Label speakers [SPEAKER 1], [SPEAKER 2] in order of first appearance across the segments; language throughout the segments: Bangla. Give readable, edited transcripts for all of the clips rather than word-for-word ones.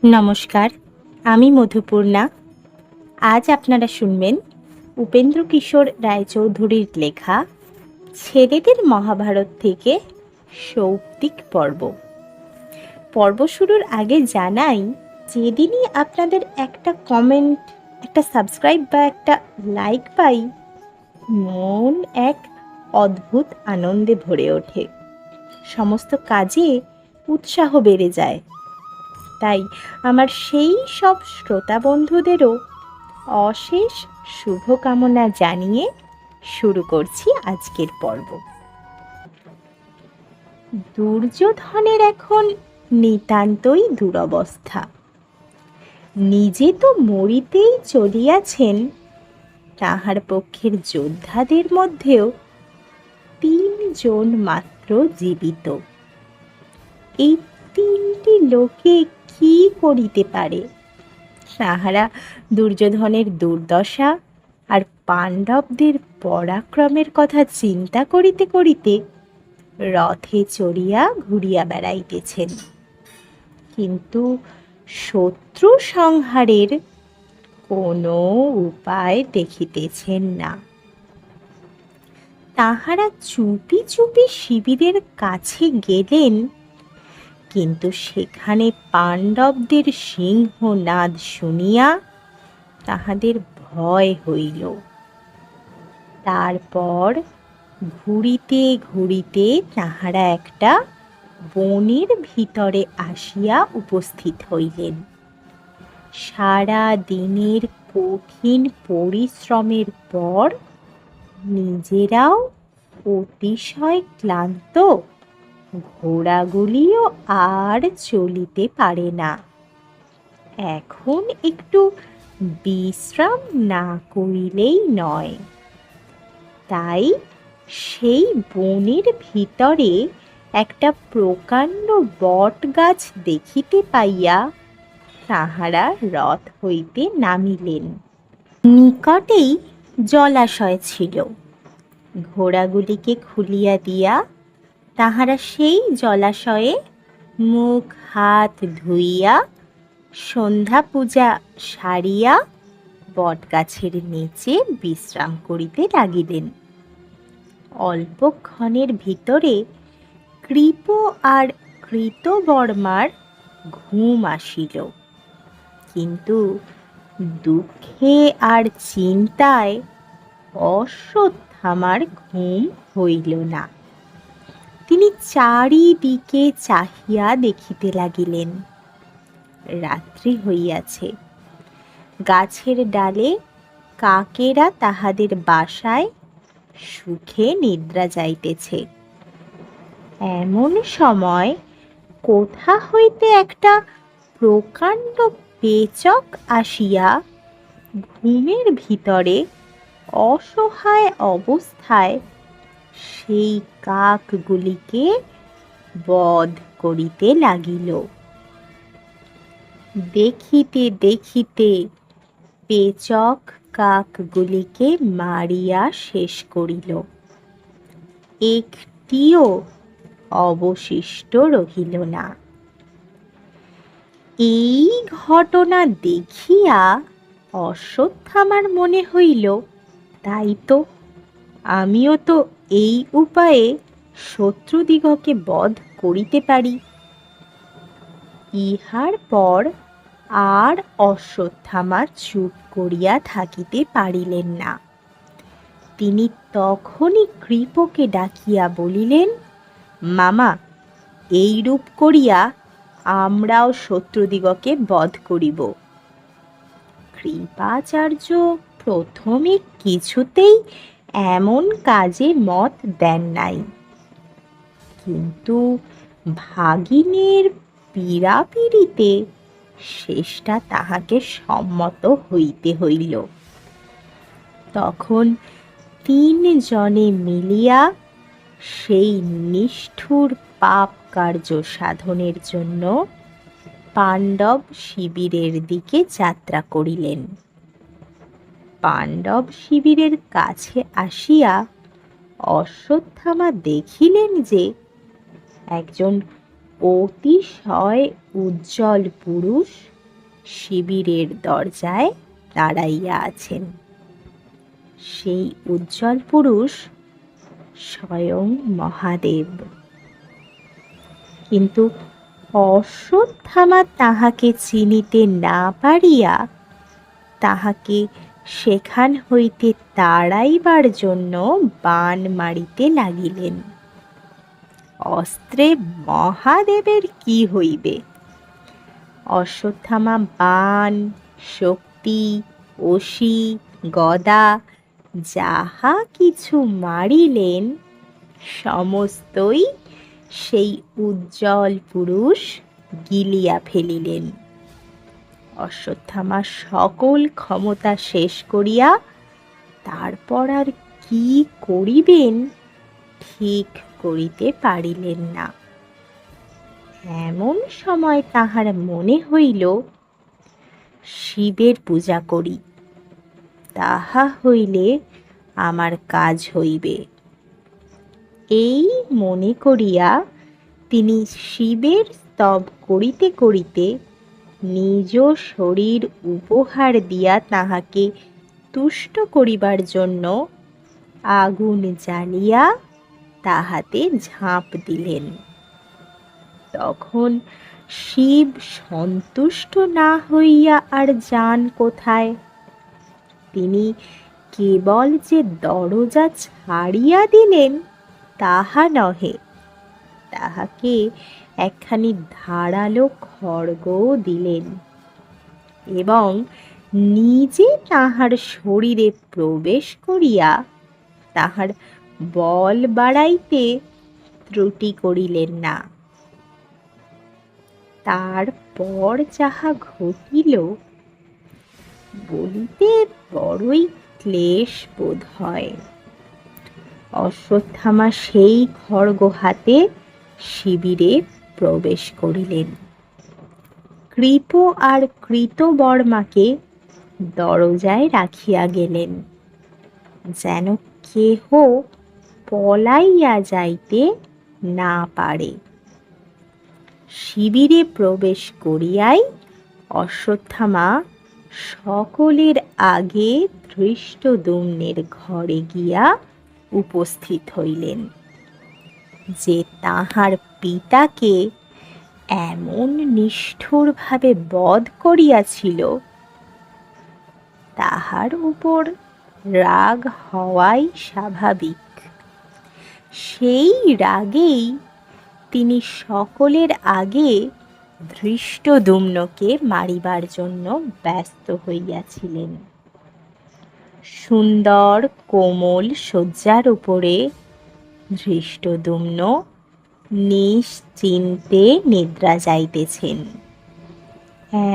[SPEAKER 1] নমস্কার, আমি মধুপূর্ণা। আজ আপনারা শুনবেন উপেন্দ্র কিশোর রায়চৌধুরীর লেখা ছেলেদের মহাভারত থেকে সৌপ্তিক পর্ব। পর্ব শুরুর আগে জানাই, যেদিনই আপনাদের একটা কমেন্ট, একটা সাবস্ক্রাইব বা একটা লাইক পাই, মন এক অদ্ভুত আনন্দে ভরে ওঠে। সমস্ত কাজে উৎসাহ বেড়ে যায়। তাই আমার সেই সব শ্রোতা বন্ধুদেরও অশেষ শুভকামনা জানিয়ে শুরু করছি আজকের পর্ব। দুর্যোধনের এখন নিতান্তই দুরবস্থা। নিজে তো মরিতেই চলিয়াছেন, তাহার পক্ষের যোদ্ধাদের মধ্যেও 3 জন মাত্র জীবিত। এই 3টি লোকে কি করিতে পারে? তাহারা দুর্যোধনের দুর্দশা আর পাণ্ডবদের পরাক্রমের কথা চিন্তা করিতে করিতে রথে চড়িয়া ঘুরিয়া বেড়াইতেছেন, কিন্তু শত্রু সংহারের কোনো উপায় দেখিতেছেন না। তাহারা চুপি চুপি শিবিরের কাছে গেলেন, কিন্তু সেখানে পাণ্ডবদের সিংহনাদ শুনিয়া তাহাদের ভয় হইল। তারপর ঘুরিতে ঘুরিতে তাহারা একটা বনের ভিতরে আসিয়া উপস্থিত হইলেন। সারা দিনের কঠিন পরিশ্রমের পর নিজেরাও অতিশয় ক্লান্ত, ঘোড়াগুলিও আর চলিতে পারে না। এখন একটু বিশ্রাম না করিলেই নয়। তাই সেই বনের ভিতরে একটা প্রকাণ্ড বট গাছ দেখিতে পাইয়া তাহারা রথ হইতে নামিলেন। নিকটেই জলাশয় ছিল। ঘোড়াগুলিকে খুলিয়া দিয়া তাহারা সেই জলাশয়ে মুখ হাত ধুইয়া সন্ধ্যা পূজা সারিয়া বটগাছের নিচে বিশ্রাম করিতে লাগিলেন। অল্পক্ষণের ভিতরে কৃপ আর কৃতবর্মার ঘুম আসিল, কিন্তু দুঃখে আর চিন্তায় অশ্বত্থামার ঘুম হইল না। তিনি চারিদিকে চাহিয়া দেখিতে লাগিলেন। রাত্রি হইয়াছে। গাছের ডালে কাকেরা তাহাদের বাসায় সুখে নিদ্রা যাইতেছে। এমন সময় কোথা হইতে একটা প্রকাণ্ড পেচক আসিয়া ঘুমের ভিতরে অসহায় অবস্থায় সেই কাকগুলিকে বধ করিতে লাগিল। দেখিতে দেখিতে পেচক কাকগুলিকে মারিয়া শেষ করিল। একটিও অবশিষ্ট রহিল না। এই ঘটনা দেখিয়া অশ্বত্থামার মনে হইল, তাই তো, আমিও তো এই উপায়ে শত্রুদিগকে বধ করিতে পারি। ইহার পর আর অশ্বত্থামা চুপ করিয়া থাকিতে পারিলেন না। তিনি তখনই কৃপকে ডাকিয়া বলিলেন, মামা, এইরূপ করিয়া আমরাও শত্রুদিগকে বধ করিব। কৃপাচার্য প্রথমে কিছুতেই এমন কাজে মত দেন নাই, কিন্তু ভাগিনের পীড়াপিড়িতে শেষটা তাহাকে সম্মত হইতে হইল। তখন 3 জনে মিলিয়া সেই নিষ্ঠুর পাপ কার্য সাধনের জন্য পাণ্ডব শিবিরের দিকে যাত্রা করিলেন। পাণ্ডব শিবিরের কাছে আসিয়া অশ্বত্থামা দেখিলেন যে একজন অতিশয় উজ্জ্বল পুরুষ শিবিরের দরজায় দাঁড়াইয়া আছেন। সেই উজ্জ্বল পুরুষ স্বয়ং মহাদেব। কিন্তু অশ্বত্থামা তাহাকে চিনিতে না পারিয়া তাহাকে সেখান হইতে তাড়াইবার জন্য বাণ মারিতে লাগিলেন। অস্ত্রে মহাদেবের কি হইবে? অশ্বত্থামা বাণ, শক্তি, অসি, গদা যাহা কিছু মারিলেন সমস্তই সেই উজ্জ্বল পুরুষ গিলিয়া ফেলিলেন। অশ্বত্থামা সকল ক্ষমতা শেষ করিয়া তারপর আর কি করিবেন ঠিক করিতে পারিলেন না। এমন সময় তাহার মনে হইল, শিবের পূজা করি, তাহা হইলে আমার কাজ হইবে। এই মনে করিয়া তিনি শিবের স্তব করিতে করিতে নিজ শরীর উপহার দিয়া তাহাকে তুষ্ট করিবার জন্য আগুন জ্বালিয়া তাহাতে ঝাঁপ দিলেন। তখন শিব সন্তুষ্ট না হইয়া আর যান কোথায়? তিনি কেবল যে দরজা ছাড়িয়া দিলেন তাহা নহে, তাহাকে একখানি ধারালো খড়গও দিলেন এবং নিজে তাহার শরীরে প্রবেশ করিয়া তাহার বল বাড়াইতে ত্রুটি করিলেন না। তারপর যাহা ঘটিল বলিতে বড়ই ক্লেশ বোধ হয়। অশ্বত্থামা সেই খড়গ হাতে শিবিরে প্রবেশ করিলেন। কৃপ আর কৃতবর্মাকে দরজায় রাখিয়া গেলেন, যেন কেহ পলাইয়া যাইতে না পারে। শিবিরে প্রবেশ করিয়াই অশ্বত্থামা সকলের আগে ধৃষ্টদ্যুম্নের ঘরে গিয়া উপস্থিত হইলেন। যে তাহার পিতাকে এমন নিষ্ঠুরভাবে বধ করিয়াছিল তাহার উপর রাগ হওয়াই স্বাভাবিক। সেই রাগেই তিনি সকলের আগে ধৃষ্টদ্যুম্নকে মারিবার জন্য ব্যস্ত হইয়াছিলেন। সুন্দর কোমল শয্যার উপরে ধৃষ্টদ্যুম্ন নিশ্চিন্তে নিদ্রা যাইতেছেন।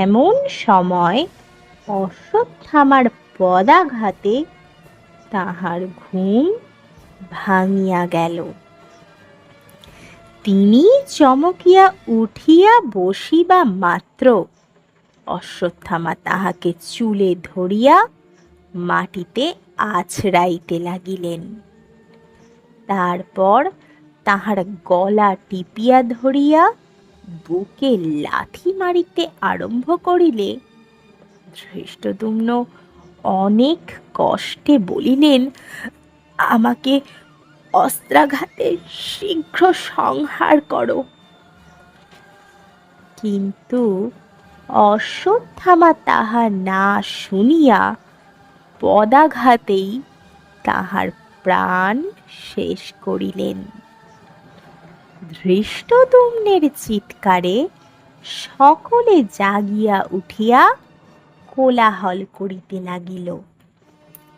[SPEAKER 1] এমন সময় অশ্বত্থামার পদাঘাতে তাহার ঘুম ভাঙিয়া গেল। তিনি চমকিয়া উঠিয়া বসিবা মাত্র অশ্বত্থামা তাহাকে চুলে ধরিয়া মাটিতে আছড়াইতে লাগিলেন। তারপর তাহার গলা টিপিয়া ধরিয়া বুকে লাথি মারিতে আরম্ভ করিলে ধৃষ্টদ্যুম্ন অনেক কষ্টে বলিলেন, আমাকে অস্ত্রাঘাতে শীঘ্র সংহার করো। কিন্তু অশ্বত্থামা তাহা না শুনিয়া পদাঘাতেই তাহার প্রাণ শেষ করিলেন। ধৃষ্টদ্যুম্নের চিৎকারে সকলে জাগিয়া উঠিয়া কোলাহল করিতে লাগিল।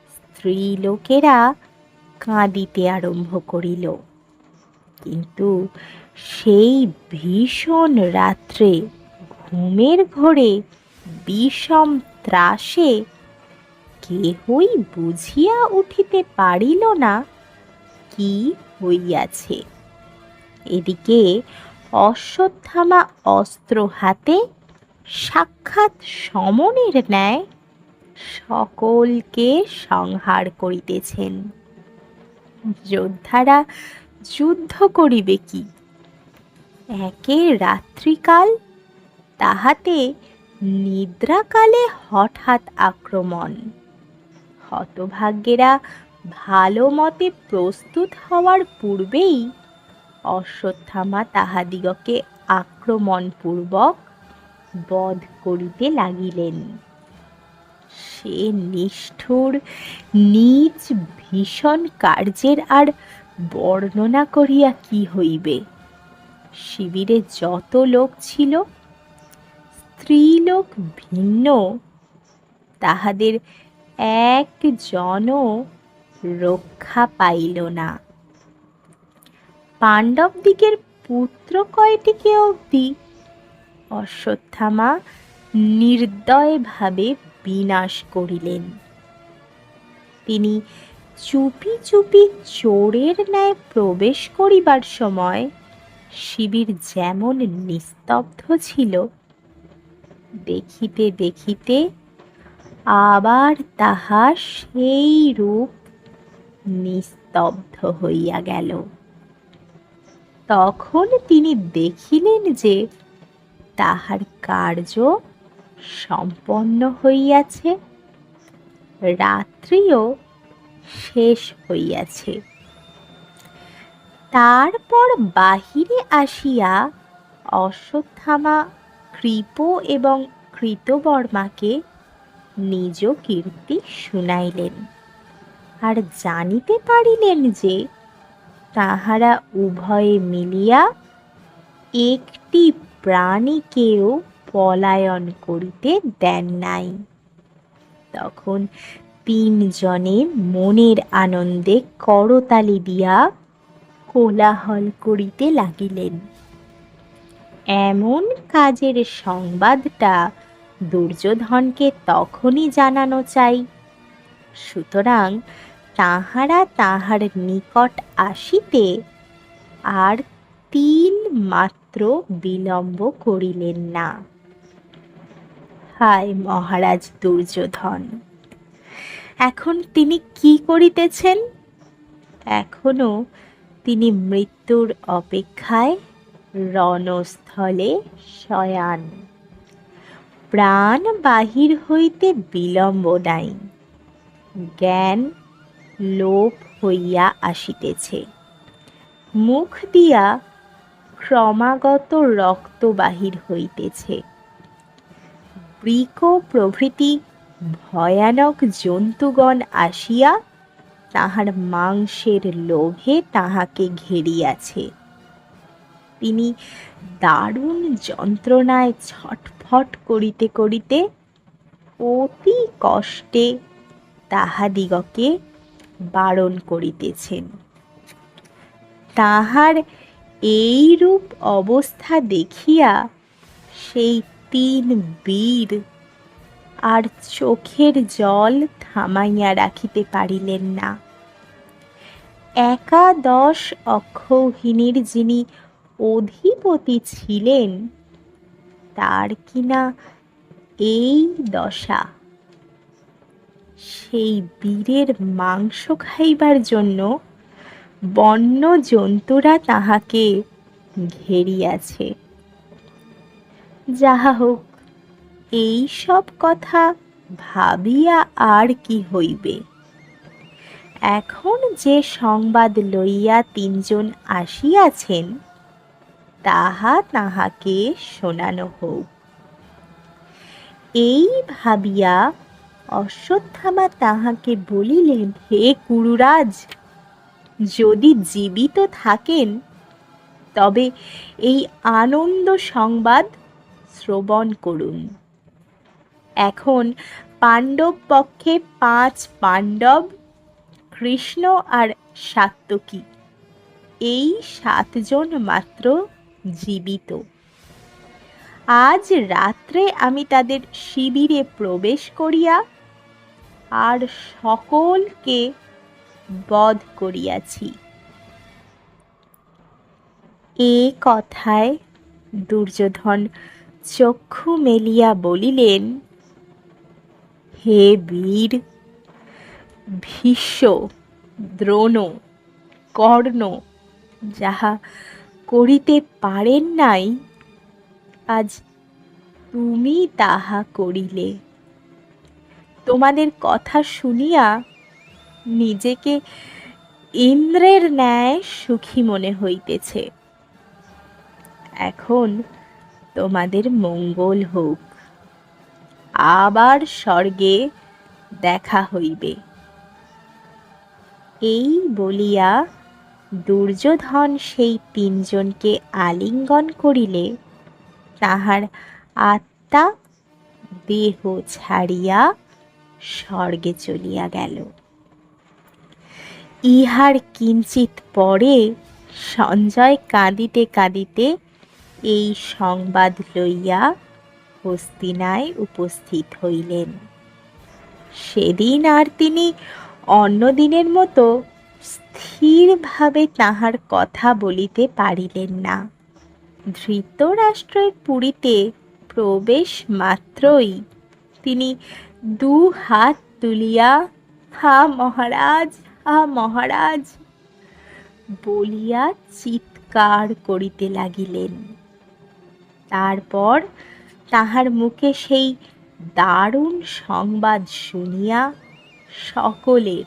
[SPEAKER 1] স্ত্রীলোকেরা কাঁদিতে আরম্ভ করিল। কিন্তু সেই ভীষণ রাত্রে ঘুমের ঘোরে বিষম ত্রাসে কেহই বুঝিয়া উঠিতে পারিল না কি হইয়াছে। এদিকে অশ্বত্থামা অস্ত্র হাতে সাক্ষাৎ সমনের ন্যায় সকলকে সংহার করিতেছেন। যোদ্ধারা যুদ্ধ করিবে কি? একে রাত্রিকাল, তাহাতে নিদ্রাকালে হঠাৎ আক্রমণ। হতভাগ্যেরা ভালো মতে প্রস্তুত হওয়ার পূর্বেই অশ্বত্থামা তাহাদিগকে আক্রমণপূর্বক বধ করিতে লাগিলেন। সে নিষ্ঠুর নীচ ভীষণ কার্যের আর বর্ণনা করিয়া কি হইবে। শিবিরে যত লোক ছিল, স্ত্রীলোক ভিন্ন, তাহাদের একজনও রক্ষা পাইল না। পাণ্ডবদিগের পুত্র কয়টিকে অবধি অশ্বত্থামা নির্দয়ভাবে বিনাশ করিলেন। তিনি চুপি চুপি চোরের ন্যায় প্রবেশ করিবার সময় শিবির যেমন নিস্তব্ধ ছিল, দেখিতে দেখিতে আবার তাহা সেই রূপ নিস্তব্ধ হইয়া গেল। তখন তিনি দেখিলেন যে তাহার কার্য সম্পন্ন হইয়াছে, রাত্রিও শেষ হইয়াছে। তারপর বাহিরে আসিয়া অশ্বত্থামা কৃপ এবং কৃতবর্মাকে নিজ কীর্তি শুনাইলেন, আর জানিতে পারিলেন যে তাহারা উভয়ে মিলিয়া একটি প্রাণীকেও পলায়ন করিতে দেন নাই। তখন তিনজনে মনের আনন্দে করতালি দিয়া কোলাহল করিতে লাগিলেন। এমন কাজের সংবাদটা দুর্যোধনকে তখনই জানানো চাই। সুতরাং তাহারা তাহার নিকট আসিতে আর তিল মাত্র বিলম্ব করিলেন না। হায় মহারাজ দুর্যোধন! এখন তিনি কি করিতেছেন? এখনো তিনি মৃত্যুর অপেক্ষায় রণস্থলে শয়ান। প্রাণ বাহির হইতে বিলম্ব নাই, জ্ঞান লোপ হইয়া আসিতেছে। মুখ দিয়া ক্রমাগত রক্ত বাহির হইতেছে। বৃক প্রভৃতি ভয়ানক জন্তুগণ আসিয়া তাহার মাংসের লোভে তাহাকে ঘেরিয়াছে। তিনি দারুণ যন্ত্রণায় ছটফট করিতে করিতে অতি কষ্টে তাহাদিগকে বারণ করিতেছেন। তাহার এই রূপ অবস্থা দেখিয়া সেই তিন বীর আর চোখের জল থামাইয়া রাখিতে পারিলেন না। একাদশ অক্ষৌহিণীর যিনি অধিপতি ছিলেন, তার কিনা এই দশা। সেই বীরের মাংস খাইবার জন্য বন্য জন্তুরা তাহাকে ঘেরিয়াছে। যাহা হোক, এই সব কথা ভাবিয়া আর কি হইবে। এখন যে সংবাদ লইয়া তিনজন আসিয়াছেন, তাহা তাহাকে শোনানো হোক। এই ভাবিয়া অশ্বত্থামা তাহাকে বলিলেন, হে কুরুরাজ, যদি জীবিত থাকেন তবে এই আনন্দ সংবাদ শ্রবণ করুন। এখন পাণ্ডব পক্ষে 5 পাণ্ডব, কৃষ্ণ আর সাত্যকী, এই 7 জন মাত্র জীবিত। আজ রাত্রে আমি তাদের শিবিরে প্রবেশ করিয়া আর সকলকে বধ করিয়াছি। এ কথায় দুর্যোধন চক্ষু মেলিয়া বলিলেন, হে বীর! ভীষ্ম, দ্রোণ, কর্ণ যাহা করিতে পারেন নাই, আজ তুমি তাহা করিলে। তোমাদের কথা শুনিয়া নিজেকে ইন্দ্রের ন্যায় সুখী মনে হইতেছে। এখন তোমাদের মঙ্গল হোক, আবার স্বর্গে দেখা হইবে। এই বলিয়া দুর্যোধন সেই তিনজনকে আলিঙ্গন করিলে তাহার আত্মা দেহ ছাড়িয়া স্বর্গে চলিয়া গেল। ইহার কিঞ্চিত পরে সঞ্জয় কাঁদিতে কাঁদিতে এই সংবাদ লইয়া হস্তিনায় উপস্থিত হইলেন। সেদিন আর তিনি অন্য দিনের মতো স্থিরভাবে তাহার কথা বলিতে পারিলেন না। ধৃতরাষ্ট্রের পুরীতে প্রবেশ মাত্রই তিনি দু হাত তুলিয়া হা মহারাজ, হা মহারাজ বলিয়া চিৎকার করিতে লাগিলেন। তারপর তাহার মুখে সেই দারুণ সংবাদ শুনিয়া সকলের,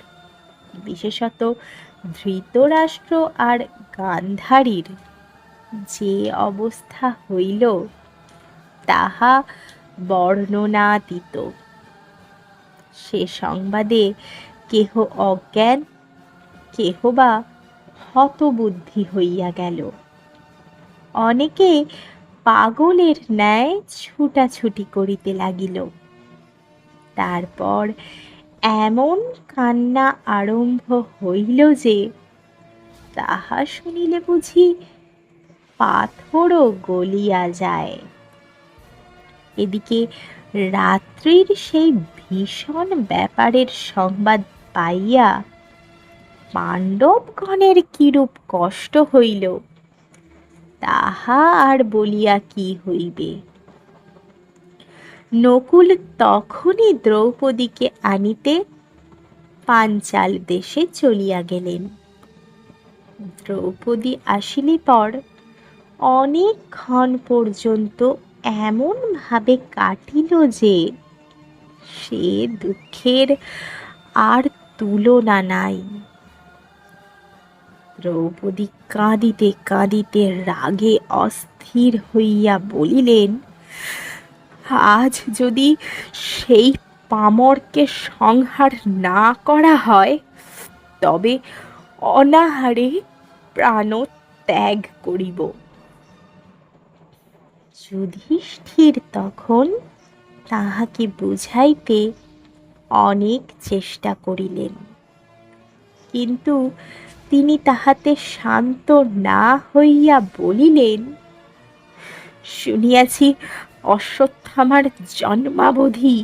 [SPEAKER 1] বিশেষত ধৃতরাষ্ট্র আর গান্ধারীর যে অবস্থা হইল তাহা বর্ণনাতীত। সে সংবাদে কেহ অজ্ঞান, কেহ বা হতবুদ্ধি হইয়া গেল। অনেকে পাগলের ন্যায় ছুটাছুটি করিতে লাগিল। তারপর এমন কান্না আরম্ভ হইল যে তাহা শুনিলে বুঝি পাথরও গলিয়া যায়। এদিকে রাত্রির সেই ভীষণ ব্যাপারের সংবাদ পাইয়া পাণ্ডবগণের কিরূপ কষ্ট হইল তাহা আর বলিয়া কি হইবে। নকুল তখনই দ্রৌপদীকে আনিতে পাঞ্চাল দেশে চলিয়া গেলেন। দ্রৌপদী আসিলে পর অনেকক্ষণ পর্যন্ত এমন ভাবে কাটিল যে সে দুঃখের আর তুলনা নাই। দ্রৌপদী কাঁদিতে কাঁদিতে রাগে অস্থির হইয়া বলিলেন, আজ যদি সেই পামরকে সংহার না করা হয় তবে অনাহারে প্রাণত্যাগ করিব। যুধিষ্ঠির তখন তাহাকে বুঝাইতে অনেক চেষ্টা করিলেন, কিন্তু তিনি তাহাতে শান্ত না হইয়া বলিলেন, শুনিয়াছি অশ্বত্থামার জন্মাবধি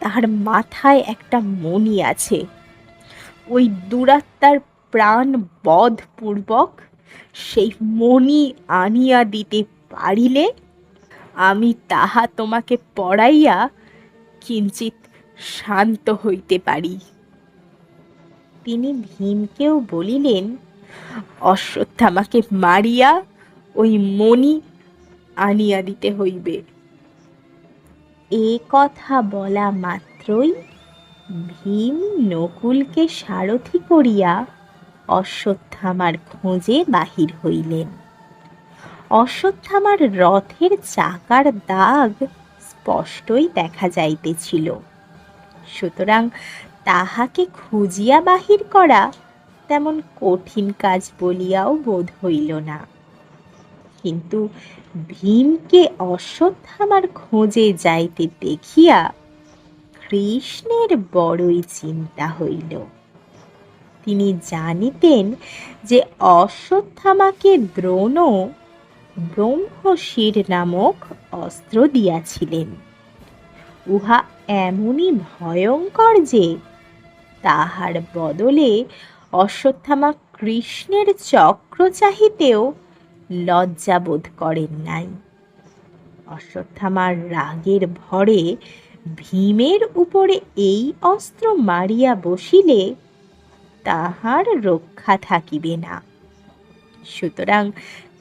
[SPEAKER 1] তাহার মাথায় একটা মণি আছে। ওই দুরাত্মার প্রাণ বধপূর্বক সেই মণি আনিয়া দিতে পারিলে আমি তাহা তোমাকে পড়াইয়া কিঞ্চিত শান্ত হইতে পারি। তিনি ভীমকেও বলিলেন, অশ্বত্থামাকে মারিয়া ওই মণি আনিয়া দিতে হইবে। এ কথা বলা মাত্রই ভীম নকুলকে সারথি করিয়া অশ্বত্থামার খোঁজে বাহির হইলেন। অশ্বত্থামার রথের চাকার দাগ স্পষ্টই দেখা যাইতেছিল, সুতরাং তাহাকে খুঁজিয়া বাহির করা তেমন কঠিন কাজ বলিয়াও বোধ হইল না। কিন্তু ভীমকে অশ্বত্থামার খোঁজে যাইতে দেখিয়া কৃষ্ণের বড়ই চিন্তা হইল। তিনি জানিতেন যে অশ্বত্থামাকে দ্রোণ ব্রহ্মশির নামক অস্ত্র দিয়াছিলেন। উহা এমনই ভয়ঙ্কর যে তাহার বদলে অশ্বত্থামা কৃষ্ণের চক্র চাহিতেও লজ্জাবোধ করেন নাই। অশ্বত্থামার রাগের ভরে ভীমের উপরে এই অস্ত্র মারিয়া বসিলে তাহার রক্ষা থাকিবে না। সুতরাং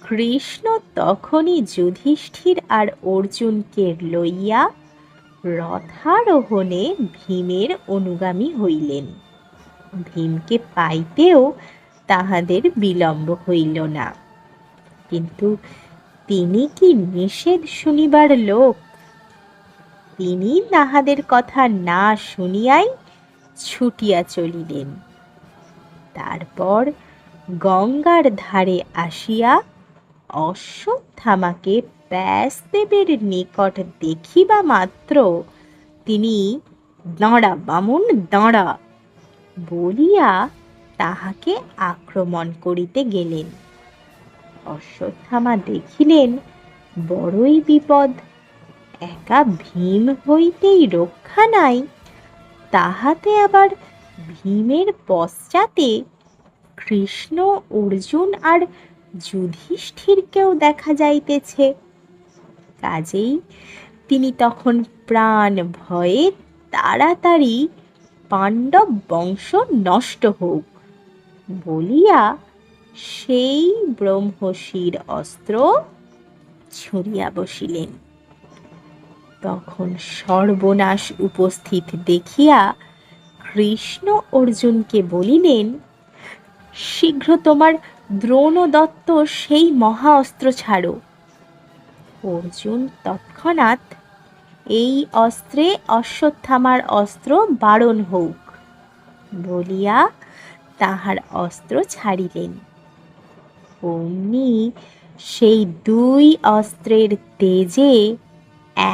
[SPEAKER 1] কৃষ্ণ তখনই যুধিষ্ঠির আর অর্জুনকে লইয়া রথারোহণে ভীমের অনুগামী হইলেন। ভীমকে পাইতেও তাহাদের বিলম্ব হইল না, কিন্তু তিনি কি নিষেধ শুনিবার লোক? তিনি তাহাদের কথা না শুনিয়াই ছুটিয়া চলিলেন। তারপর গঙ্গার ধারে আসিয়া অশ্বত্থামাকে ব্যাসদেবের নিকট দেখিবা মাত্র তিনি দাঁড়া বামুন দাঁড়া বলিয়া তাহাকে আক্রমণ করিতে গেলেন। অশ্বত্থামা দেখিলেন বড়ই বিপদ, একা ভীম হইতেই রক্ষা নাই, তাহাতে আবার ভীমের পশ্চাতে কৃষ্ণ, অর্জুন আর যুধিষ্ঠিরকেও দেখা যাইতেছে। কাজেই তিনি তখন প্রাণ ভয়ে তাড়াতাড়ি পাণ্ডব বংশ নষ্ট হোক বলিয়া সেই ব্রহ্মশির অস্ত্র ছুঁড়িয়া বসিলেন। তখন সর্বনাশ উপস্থিত দেখিয়া কৃষ্ণ অর্জুনকে বলিলেন, শীঘ্র তোমার দ্রোণদত্ত সেই মহা অস্ত্র ছাড়ো। অর্জুন তৎক্ষণাৎ, এই অস্ত্রে অশ্বত্থামার অস্ত্র বারণ হোক বলিয়া তাহার অস্ত্র ছাড়িলেন। অমনি সেই দুই অস্ত্রের তেজে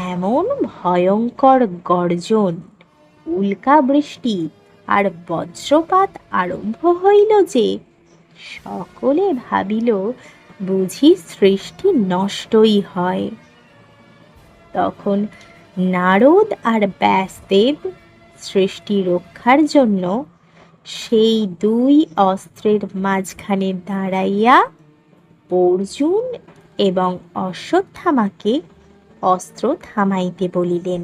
[SPEAKER 1] এমন ভয়ঙ্কর গর্জন, উল্কাবৃষ্টি আর বজ্রপাত আরম্ভ হইল যে সকলে ভাবিল বুঝি সৃষ্টি নষ্টই হয়। তখন নারদ আর ব্যাসদেব সৃষ্টি রক্ষার জন্য সেই দুই অস্ত্রের মাঝখানে দাঁড়াইয়া অর্জুন এবং অশ্বত্থামাকে অস্ত্র থামাইতে বলিলেন।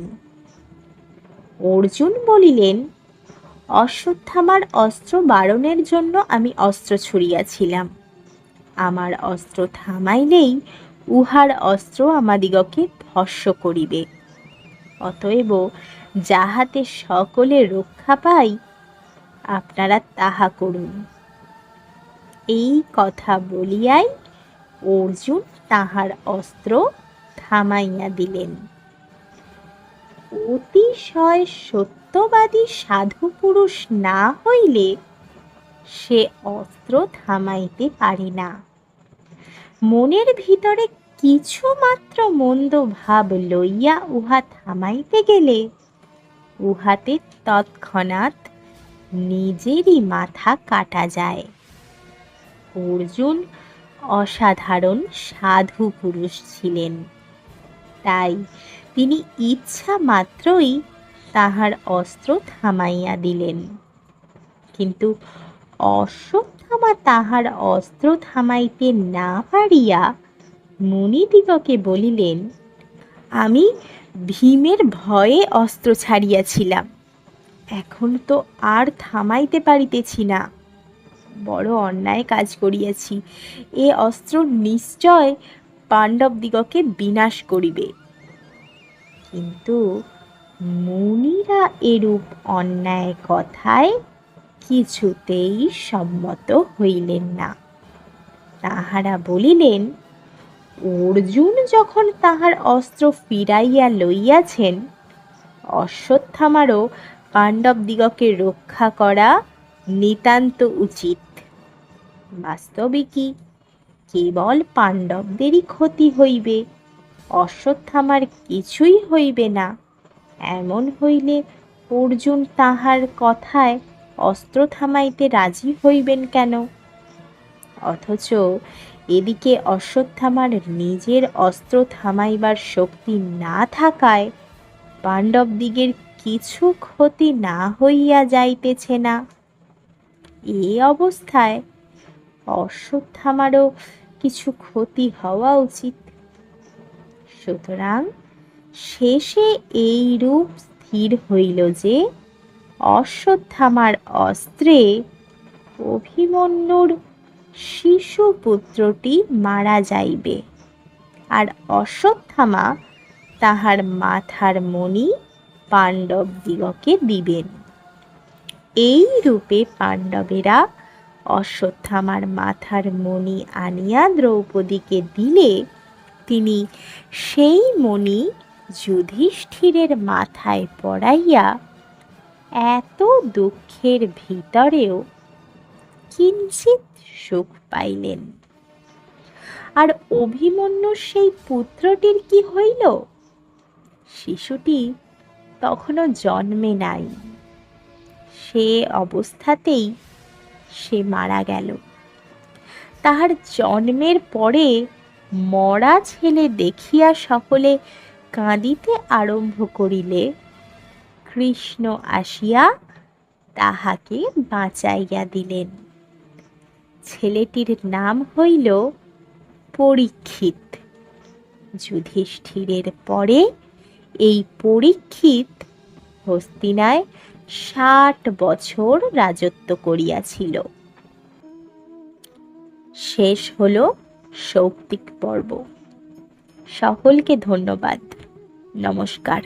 [SPEAKER 1] অর্জুন বলিলেন, অশ্বত্থামার অস্ত্র বারণের জন্য আমি অস্ত্র ছুড়িয়াছিলাম, আমার অস্ত্র থামাইলেই উহার অস্ত্র আমাদিগকে ভস্ম করিবে। অতএব যাহাতে সকলে রক্ষা পাই, আপনারা তাহা করুন। এই কথা বলিয়াই অর্জুন তাহার অস্ত্র থামাইয়া দিলেন। অতিশয় সত্যবাদী সাধু পুরুষ না হইলে সে অস্ত্র থামাইতে পারে না। মনের ভিতরে কিছু মাত্র মন্দ ভাব লইয়া উহা থামাইতে গেলে উহাতে তৎক্ষণাৎ নিজেরই মাথা কাটা যায়। অর্জুন অসাধারণ সাধু পুরুষ ছিলেন, তাই তিনি ইচ্ছা মাত্রই তাহার অস্ত্র থামাইয়া দিলেন। কিন্তু অশ্বত্থামা তাহার অস্ত্র থামাইতে না পারিয়া মুনিদিগকে বলিলেন, আমি ভীমের ভয়ে অস্ত্র ছাড়িয়াছিলাম, এখন তো আর থামাইতে পারিতেছি না। বড় অন্যায় কাজ করিয়াছি, এ অস্ত্র নিশ্চয় পাণ্ডবদিগকে বিনাশ করিবে। কিন্তু মুনিরা এরূপ অন্যায় কথায় কিছুতেই সম্মত হইলেন না। তাহারা বলিলেন, অর্জুন যখন তাহার অস্ত্র ফিরাইয়া লইয়াছেন, অশ্বত্থামারও পাণ্ডবদিগকে রক্ষা করা নিতান্ত উচিত। বাস্তবিকই কেবল পাণ্ডবদেরই ক্ষতি হইবে, অশ্বত্থামার কিছুই হইবে না। এমন হইলে অর্জুন তাহার কথায় অস্ত্র থামাইতে রাজি হইবেন কেন? অথচ এদিকে অশ্বত্থামার নিজের অস্ত্র থামাইবার শক্তি না থাকায় পাণ্ডবদিগের কিছু ক্ষতি না হইয়া যাইতেছে না। এই অবস্থায় অশ্বত্থামারও কিছু ক্ষতি হওয়া উচিত। সুতরাং শেষে এই রূপ স্থির হইল যে অশ্বত্থামার অস্ত্রে অভিমন্যুর শিশু পুত্রটি মারা যাইবে, আর অশ্বত্থামা তাহার মাথার মণি পাণ্ডবদিগকে দিবেন। এই রূপে পাণ্ডবেরা অশ্বত্থামার মাথার মণি আনিয়া দ্রৌপদীকে দিলে তিনি সেই মণি যুধিষ্ঠিরের মাথায় পরাইয়া এত দুঃখের ভিতরেও কিঞ্চিৎ সুখ পাইলেন। আর অভিমন্যুর সেই পুত্রটির কি হইল? শিশুটি তখনও জন্মে নাই, সে অবস্থাতেই সে মারা গেল। তাহার জন্মের পরে মরা ছেলে দেখিয়া সকলে কাঁদিতে আরম্ভ করিলে কৃষ্ণ আসিয়া তাহাকে বাঁচাইয়া দিলেন। ছেলেটির নাম হইল পরীক্ষিত। যুধিষ্ঠিরের পরে এই পরীক্ষিত হস্তিনায় 60 বছর রাজত্ব করিয়াছিল। শেষ হল সৌপ্তিক পর্ব। সকলকে ধন্যবাদ। নমস্কার।